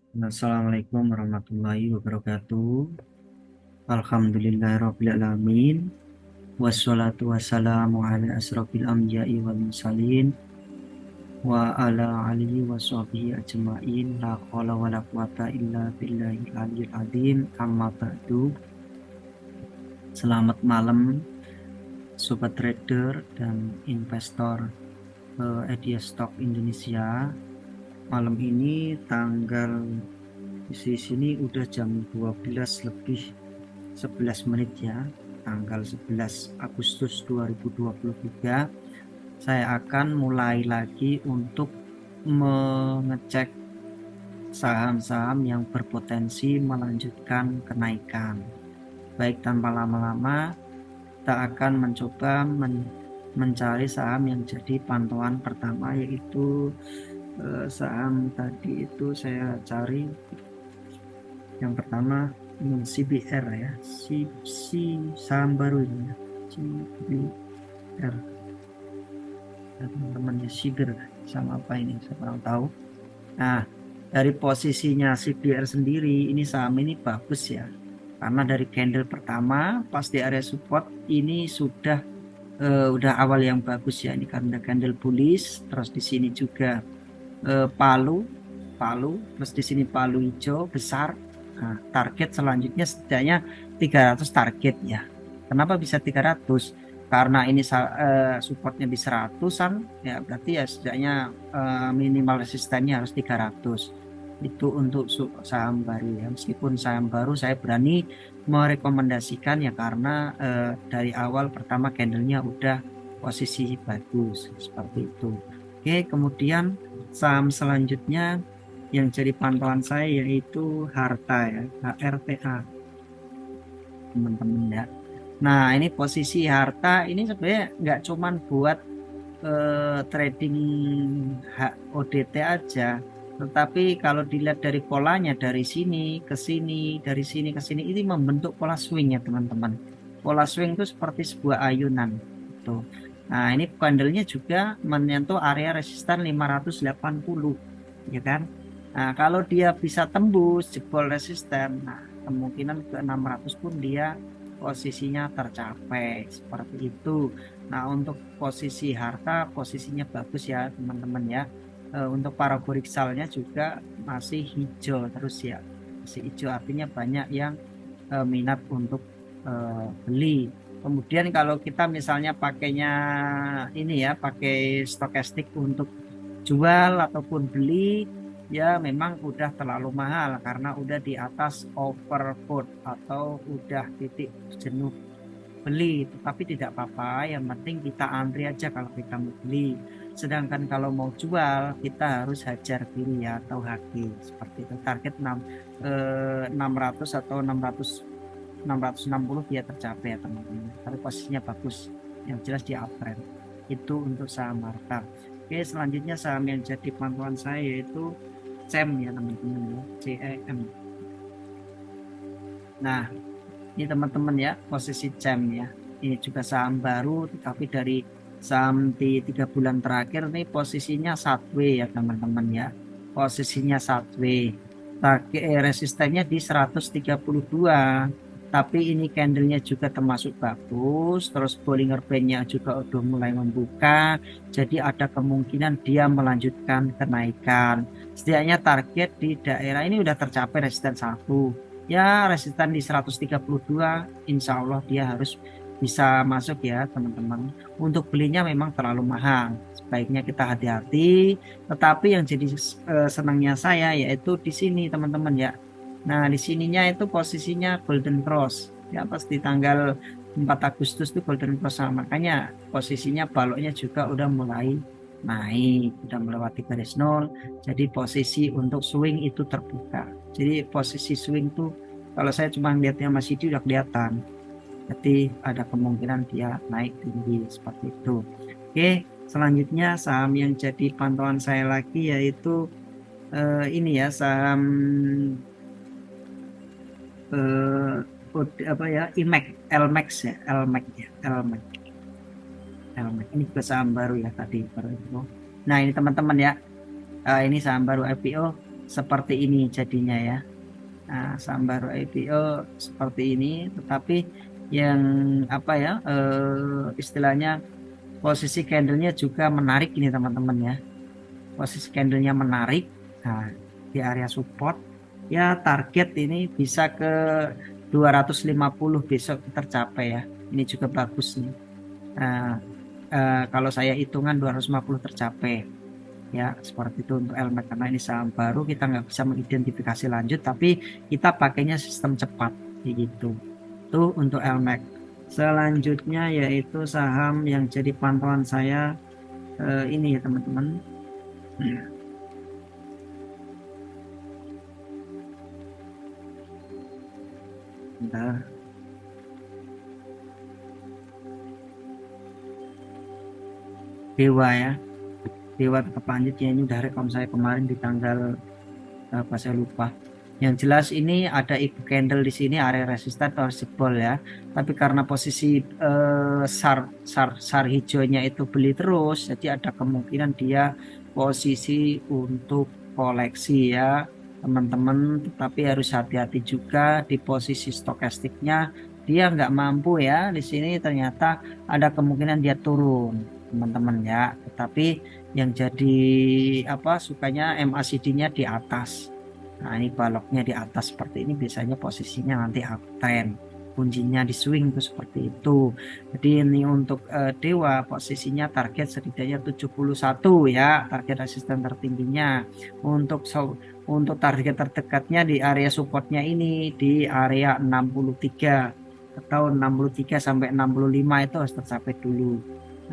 Assalamualaikum warahmatullahi wabarakatuh. Alhamdulillahirrabbilalamin. Wassalatu wassalamu ala asrofil anbiya'i wal mursalin wa ala alihi wa sahbihi ajma'in. La qala wa la quwata illa billahi aliyil azim. Amma ba'du. Selamat malam sobat trader dan investor Edia Stock Indonesia. Malam ini tanggal di sini udah jam 12 lebih 11 menit ya, tanggal 11 Agustus 2023. Saya akan mulai lagi untuk mengecek saham-saham yang berpotensi melanjutkan kenaikan. Baik tanpa lama-lama, kita akan mencoba mencari saham yang jadi pantauan pertama, yaitu saham tadi itu saya cari yang pertama CBR ya, saham baru ini ya, CBR ya, teman-temannya Siger sama apa ini saya kurang tahu. Nah, dari posisinya CBR sendiri ini saham ini bagus ya, karena dari candle pertama pas di area support ini udah awal yang bagus ya, ini karena candle bullish. Terus di sini juga palu palu, terus di sini palu hijau besar. Nah, target selanjutnya setidaknya 300 target ya. Kenapa bisa 300? Karena ini supportnya di 100-an ya, berarti ya setidaknya minimal resistennya harus 300. Itu untuk saham baru ya. Meskipun saham baru saya berani merekomendasikan ya, karena dari awal pertama candlenya udah posisi bagus seperti itu. Oke, kemudian saham selanjutnya yang jadi pantauan saya yaitu Harta ya, HRTA teman-teman ya. Nah, ini posisi Harta ini sebenarnya nggak cuman buat trading ODT aja, tetapi kalau dilihat dari polanya, dari sini ke sini, dari sini ke sini, ini membentuk pola swing ya teman-teman. Pola swing itu seperti sebuah ayunan tuh. Nah, ini candlenya juga menyentuh area resisten 580 ya kan. Nah, kalau dia bisa tembus jebol resisten, nah kemungkinan ke 600 pun dia posisinya tercapai seperti itu. Nah, untuk posisi Harta posisinya bagus ya teman-teman ya. Untuk parabolik salnya juga masih hijau terus ya, masih hijau, artinya banyak yang minat untuk beli. Kemudian kalau kita misalnya pakainya ini ya, pakai stokastik untuk jual ataupun beli, ya memang udah terlalu mahal karena udah di atas overbought atau udah titik jenuh beli. Tetapi tidak apa-apa, yang penting kita antri aja kalau kita mau beli. Sedangkan kalau mau jual kita harus hajar kiri ya, atau HG seperti itu. Target 600 atau 660 dia tercapai ya teman-teman. Tapi posisinya bagus, yang jelas di uptrend. Itu untuk saham Marta. Oke, selanjutnya saham yang jadi pantauan saya yaitu CEM ya teman-teman ya, CEM. Nah, ini teman-teman ya, posisi CEM ya. Ini juga saham baru, tapi dari saham di 3 bulan terakhir nih posisinya sideways ya teman-teman ya. Posisinya sideways. Target resistennya di 132. Tapi ini candlenya juga termasuk bagus. Terus Bollinger Band-nya juga udah mulai membuka. Jadi ada kemungkinan dia melanjutkan kenaikan. Setidaknya target di daerah ini udah tercapai resisten 1. Ya, resisten di 132, insya Allah dia harus bisa masuk ya teman-teman. Untuk belinya memang terlalu mahal, sebaiknya kita hati-hati. Tetapi yang jadi senangnya saya yaitu di sini teman-teman ya. Nah, di sininya itu posisinya Golden Cross ya, pas di tanggal 4 Agustus itu Golden Cross. Nah, makanya posisinya baloknya juga udah mulai naik, udah melewati garis nol. Jadi posisi untuk swing itu terbuka. Jadi posisi swing tuh kalau saya cuma lihatnya masih tidak kelihatan. Jadi ada kemungkinan dia naik tinggi seperti itu. Oke, selanjutnya saham yang jadi pantauan saya lagi yaitu ini ya, saham apa ya, IMAX, LMAX ya, LMAX ya, LMAX. LMAX. Ini juga saham baru ya tadi baru itu. Nah, ini teman-teman ya, ini saham baru IPO seperti ini jadinya ya. Nah, saham baru IPO seperti ini, tetapi yang apa ya, istilahnya posisi candlenya juga menarik ini teman-teman ya. Posisi candlenya menarik. Nah, di area support ya, target ini bisa ke 250 besok tercapai ya. Ini juga bagus nih. Nah, kalau saya hitungan 250 tercapai ya, seperti itu untuk LMAX. Karena ini saham baru, kita nggak bisa mengidentifikasi lanjut, tapi kita pakainya sistem cepat kayak gitu. Itu untuk LMAX. Selanjutnya yaitu saham yang jadi pantauan saya, ini ya teman-teman. Bentar. Dewa ya, Dewa tetap lanjut ya. Ini udah rekom saya kemarin di tanggal apa saya lupa. Yang jelas ini ada ibu candle di sini, area resisten atau support ya. Tapi karena posisi SAR hijaunya itu beli terus, jadi ada kemungkinan dia posisi untuk koleksi ya teman-teman. Tetapi harus hati-hati juga di posisi stokastiknya, dia nggak mampu ya. Di sini ternyata ada kemungkinan dia turun teman-teman ya. Tetapi yang jadi apa, sukanya MACD-nya di atas. Nah, ini baloknya di atas seperti ini, biasanya posisinya nanti uptrend. Kuncinya di swing itu seperti itu. Jadi ini untuk Dewa posisinya target setidaknya 71 ya, target resisten tertingginya. Untuk target terdekatnya di area supportnya ini di area 63 atau 63 sampai 65 itu harus tercapai dulu.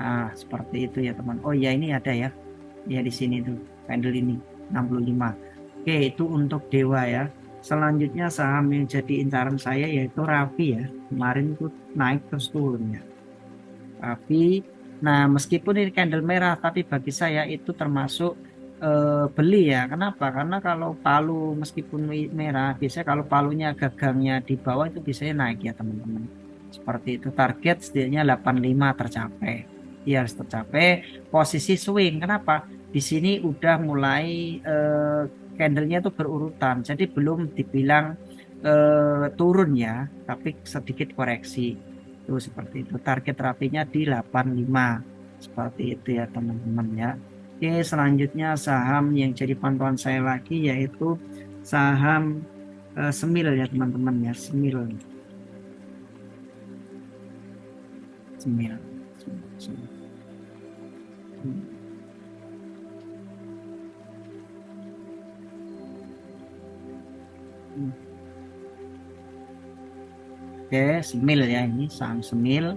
Nah, seperti itu ya teman. Oh ya, ini ada ya. Ya di sini tuh candle ini 65. Oke, itu untuk Dewa ya. Selanjutnya saham yang jadi incaran saya yaitu Rapi ya. Kemarin itu naik terus turun ya. Rapi. Nah, meskipun ini candle merah, tapi bagi saya itu termasuk beli ya. Kenapa? Karena kalau palu meskipun merah, biasanya kalau palunya gagangnya di bawah itu biasanya naik ya teman-teman. Seperti itu, target setidaknya 85 tercapai. Iya, harus tercapai. Posisi swing, kenapa? Di sini udah mulai candlenya itu berurutan, jadi belum dibilang turun ya, tapi sedikit koreksi. Itu seperti itu. Target rapinya di 85. Seperti itu ya teman-teman ya. Oke, selanjutnya saham yang jadi pantauan saya lagi yaitu saham Semil ya teman-teman ya, Semil. Semil. Semil. Oke, Semil ya, ini saham Semil.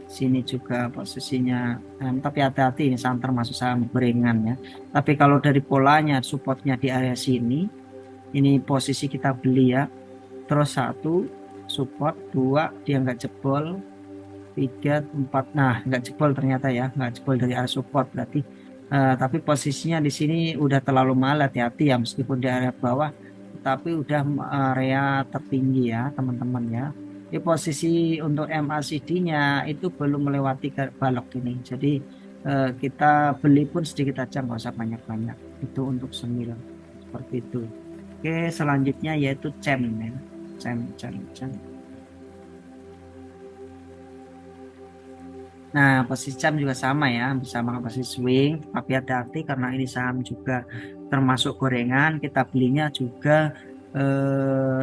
Sini juga posisinya, tapi hati-hati, ini saham termasuk saham gorengan ya. Tapi kalau dari polanya supportnya di area sini, ini posisi kita beli ya. Terus 1 support, 2 dia nggak jebol, 3 4, nah nggak jebol ternyata ya, nggak jebol dari area support berarti. Tapi posisinya di sini udah terlalu mahal, hati-hati ya, meskipun di area bawah tapi udah area tertinggi ya teman-teman ya. Di posisi untuk MACD-nya itu belum melewati balok ini, jadi kita beli pun sedikit aja, nggak usah banyak-banyak. Itu untuk Semil seperti itu. Oke, selanjutnya yaitu CEM ya. CEM. Nah, posisi CEM juga sama ya, bisa sama posisi swing, tapi hati-hati karena ini saham juga termasuk gorengan, kita belinya juga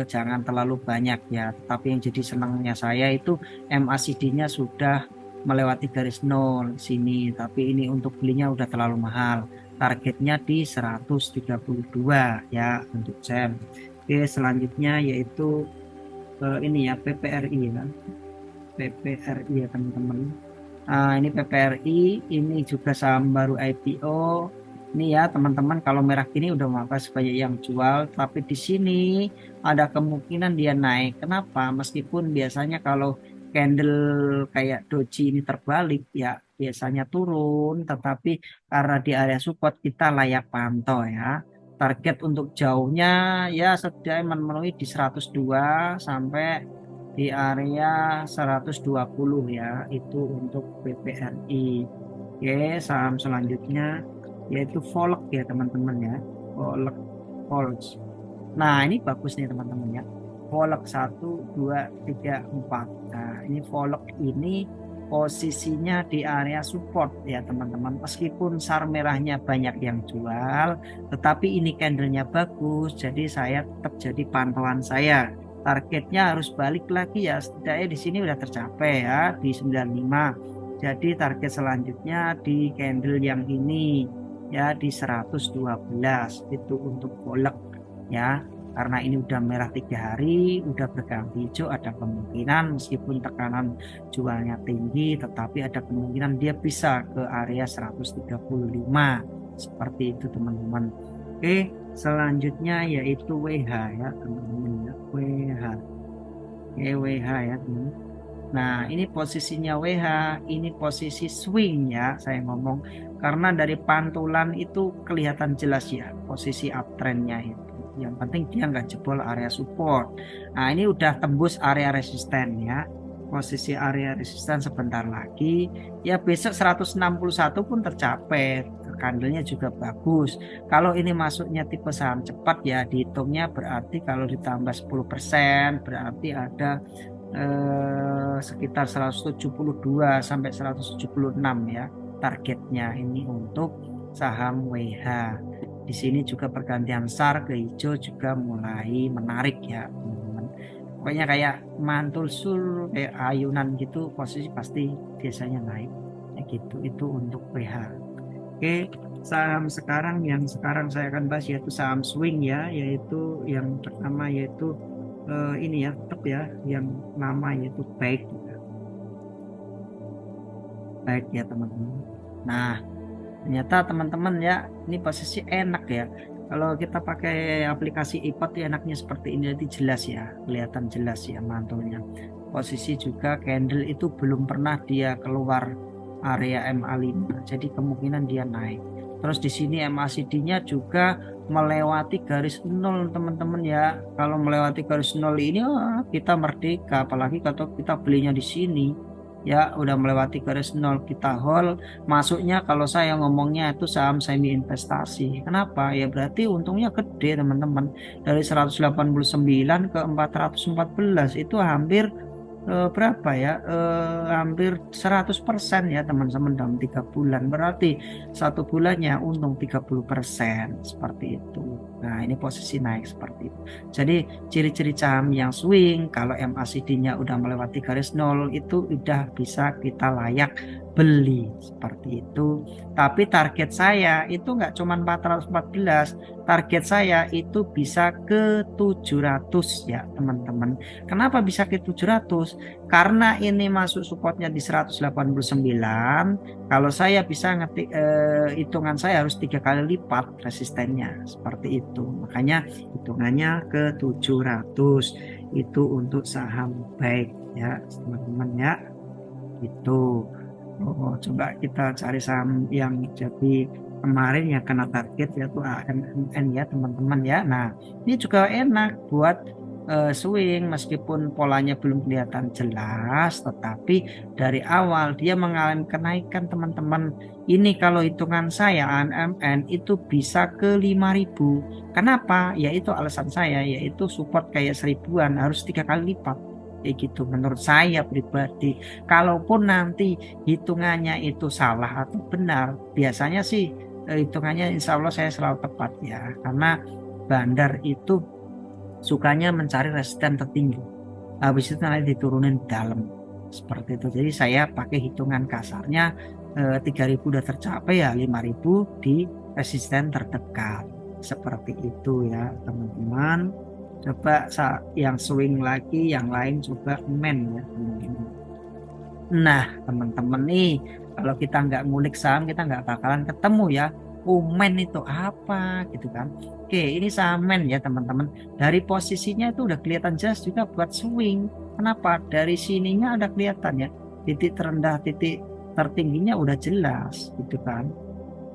jangan terlalu banyak ya. Tapi yang jadi senangnya saya itu MACD-nya sudah melewati garis nol sini, tapi ini untuk belinya udah terlalu mahal. Targetnya di 132 ya untuk CEM. Oke, selanjutnya yaitu ini ya, PPRI ya. PPRI ya teman-teman. Ini PPRI, ini juga saham baru IPO. Ini ya teman-teman, kalau merah gini udah maka sebanyak yang jual, tapi di sini ada kemungkinan dia naik. Kenapa? Meskipun biasanya kalau candle kayak doji ini terbalik ya biasanya turun, tetapi karena di area support kita layak pantau ya. Target untuk jauhnya ya setidaknya memenuhi di 102 sampai di area 120 ya, itu untuk BPRI. Oke, saham selanjutnya yaitu Volek ya teman-teman ya. Volek. volts. Nah, ini bagus nih teman-teman ya. Volok 1, 2, 3, 4. Nah, ini volok ini posisinya di area support ya teman-teman. Meskipun SAR merahnya banyak yang jual, tetapi ini candlenya bagus. Jadi saya tetap jadi pantauan saya. Targetnya harus balik lagi ya. Setidaknya di sini udah tercapai ya di 95. Jadi target selanjutnya di candle yang ini ya di 112 itu untuk volok ya, karena ini udah merah 3 hari udah berganti hijau, ada kemungkinan meskipun tekanan jualnya tinggi tetapi ada kemungkinan dia bisa ke area 135 seperti itu teman-teman. Oke, selanjutnya yaitu WH ya teman-teman ya, WH. Oke, WH ya teman. Nah, ini posisinya WH, ini posisi swing ya, saya ngomong. Karena dari pantulan itu kelihatan jelas ya, posisi uptrendnya itu. Yang penting dia nggak jebol area support. Nah, ini udah tembus area resisten ya. Posisi area resisten sebentar lagi. Ya besok 161 pun tercapai. Candlenya juga bagus. Kalau ini masuknya tipe saham cepat ya, dihitungnya berarti kalau ditambah 10% berarti ada sekitar 172 sampai 176 ya targetnya ini untuk saham WH. Di sini juga pergantian SAR ke hijau juga mulai menarik ya teman-teman. Pokoknya kayak mantul sur kayak ayunan gitu, posisi pasti biasanya naik ya gitu. Itu untuk WH. Oke, saham sekarang yang sekarang saya akan bahas yaitu saham swing ya, yaitu yang pertama yaitu ini ya tetap ya yang lama yaitu baik ya teman-teman. Nah, ternyata teman-teman ya ini posisi enak ya. Kalau kita pakai aplikasi iPad ya enaknya seperti ini, jadi jelas ya, kelihatan jelas ya mantulnya. Posisi juga candle itu belum pernah dia keluar area MA5, jadi kemungkinan dia naik. Terus di sini MACD-nya juga melewati garis 0 teman-teman ya. Kalau melewati garis 0 ini kita merdeka, apalagi kalau kita belinya di sini ya udah melewati garis 0 kita hold. Masuknya kalau saya ngomongnya itu saham semi investasi. Kenapa? Ya berarti untungnya gede teman-teman. Dari 189 ke 414 itu hampir berapa ya, hampir 100% ya teman-teman dalam 3 bulan, berarti 1 bulannya untung 30% seperti itu. Nah, ini posisi naik seperti itu. Jadi ciri-ciri saham yang swing kalau MACD-nya udah melewati garis 0 itu udah bisa kita layak beli seperti itu. Tapi target saya itu nggak cuma 414, target saya itu bisa ke 700 ya teman-teman. Kenapa bisa ke 700? Karena ini masuk supportnya di 189. Kalau saya bisa ngetik hitungan saya harus 3 kali lipat resistennya seperti itu. Makanya hitungannya ke 700 itu untuk saham baik ya teman-teman ya. Itu. Coba kita cari saham yang jadi kemarin yang kena target yaitu AMMN ya teman-teman ya. Nah, ini juga enak buat swing meskipun polanya belum kelihatan jelas, tetapi dari awal dia mengalami kenaikan teman-teman. Ini kalau hitungan saya AMMN itu bisa ke 5.000. Kenapa? Yaitu alasan saya yaitu support kayak 1000-an harus 3 kali lipat. Kayak gitu menurut saya pribadi. Kalaupun nanti hitungannya itu salah atau benar, biasanya sih hitungannya insya Allah saya selalu tepat ya, karena bandar itu sukanya mencari resisten tertinggi, habis itu nanti diturunin dalam seperti itu. Jadi saya pakai hitungan kasarnya 3.000 udah tercapai ya 5.000 di resisten terdekat seperti itu ya teman-teman. Coba yang swing lagi, yang lain coba men ya teman-teman. Nah teman-teman nih, kalau kita nggak ngulik saham kita nggak bakalan ketemu ya men itu apa gitu kan. Oke, ini saham men ya teman-teman. Dari posisinya itu udah kelihatan jelas juga buat swing. Kenapa? Dari sininya ada kelihatan ya, titik terendah, titik tertingginya udah jelas gitu kan.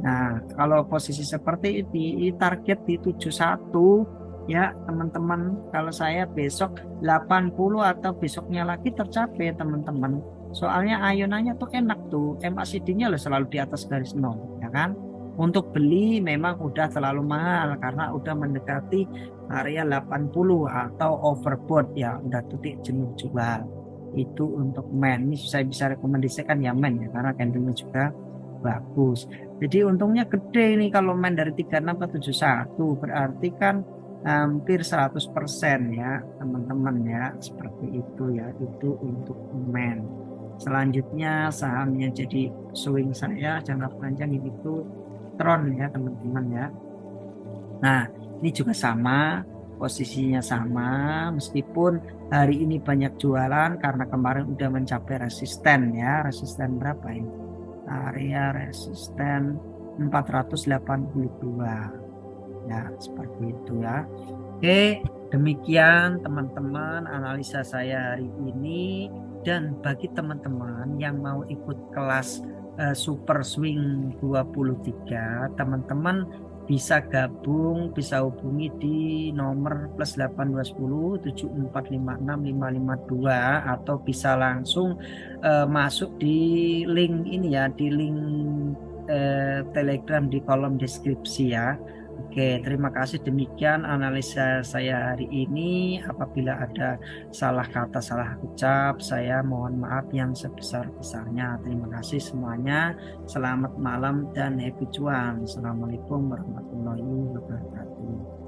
Nah kalau posisi seperti ini target di 71 ya teman-teman. Kalau saya besok 80 atau besoknya lagi tercapai teman-teman. Soalnya ayunannya tuh enak tuh. MACD-nya loh selalu di atas garis 0 ya kan. Untuk beli memang udah terlalu mahal karena udah mendekati area 80 atau overbought ya, udah titik jenuh jual. Itu untuk men. Ini saya bisa rekomendasikan ya men ya, karena candlenya juga bagus. Jadi untungnya gede nih kalau men dari 36 ke 71, berarti kan hampir 100% ya teman-teman ya, seperti itu ya. Itu untuk men. Selanjutnya saham yang jadi swing saya jangka panjang itu Tron ya teman-teman ya. Nah, ini juga sama, posisinya sama, meskipun hari ini banyak jualan karena kemarin udah mencapai resisten ya. Resisten berapa ini? Area resisten 482. Ya, seperti itu ya. Oke, demikian teman-teman analisa saya hari ini. Dan bagi teman-teman yang mau ikut kelas Super Swing 23, teman-teman bisa gabung, bisa hubungi di nomor +8210 7456 552 atau bisa langsung masuk di link ini ya, di link Telegram di kolom deskripsi ya. Oke, terima kasih. Demikian analisa saya hari ini. Apabila ada salah kata, salah ucap, saya mohon maaf yang sebesar-besarnya. Terima kasih semuanya. Selamat malam dan happy cuan. Assalamualaikum warahmatullahi wabarakatuh.